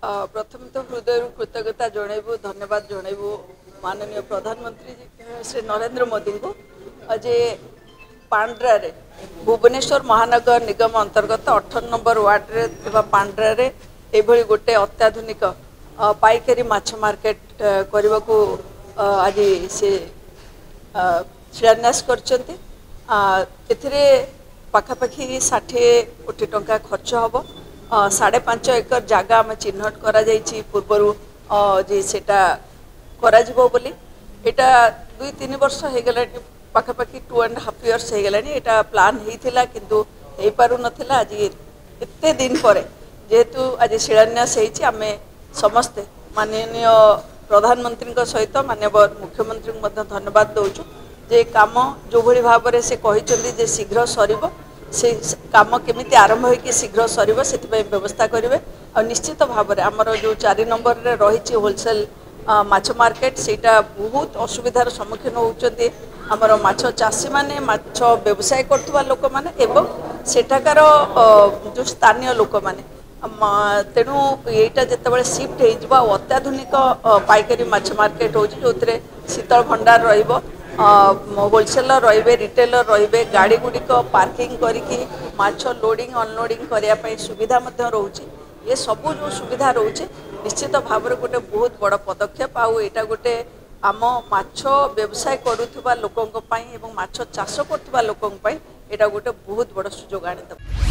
प्रथम तो हृदय कृतज्ञता जनइबू धन्यवाद जनइबू माननीय प्रधानमंत्री श्री नरेंद्र मोदी को आज पांड्रा भुवनेश्वर महानगर निगम अंतर्गत 18 नंबर वार्ड रे पांड्रा ये गोटे अत्याधुनिक पाइकारी माछ मार्केट करने को आज से शिलान्यास करछन्ति। पाखापाखि 60 कोटी टंका खर्च हम 5.5 एकर जगह आम चिन्हट करा पूर्वर जे सेटा करा जिवो बोली एटा 2-3 वर्ष हो गला पाखापाखि 2.5 years हो गला एटा प्लान होता किंतु हो पारु नथिला। आज एते दिन पर जेहेतु आज शिलान्यास होईछि आमे समस्ते माननीय प्रधानमंत्री सहित माननीय मुख्यमंत्री को धन्यवाद दौचु जे काम जो भली भाव में से कहते जे शीघ्र सरिबो से काम केमिति आरंभ होइकि शीघ्र सरिबो सेतिपय व्यवस्था करिवे। और निश्चित भाव में आमर जो 4 नंबर रे रही होलसेल माछ मार्केट सेटा बहुत असुविधार सम्मुखीन होउचंती आमर माछ चाषी माने माछ व्यवसाय करथुवा लोक माने एवं सेठाकार जो स्थानीय लोक माने तेणु यहीटा जितेबाला सिफ्ट हो अत्याधुनिक पाइकारी माछ मार्केट हो जो शीतल भंडार रहिबो होलसेलर रे रिटेलर रे गाड़ी गुड़िक पार्किंग करके माछ लोडिंग अनलोडिंग करने सुविधा रोचे ये सबू जो सुविधा रोचे निश्चित भाव में गोटे बहुत बड़ पदक्षेप आईटा गोटे आम माछ व्यवसाय करुवा लोकों माछ चाष करुवा लोकों यहाँ गोटे बहुत बड़ सुजोग आनीदेव।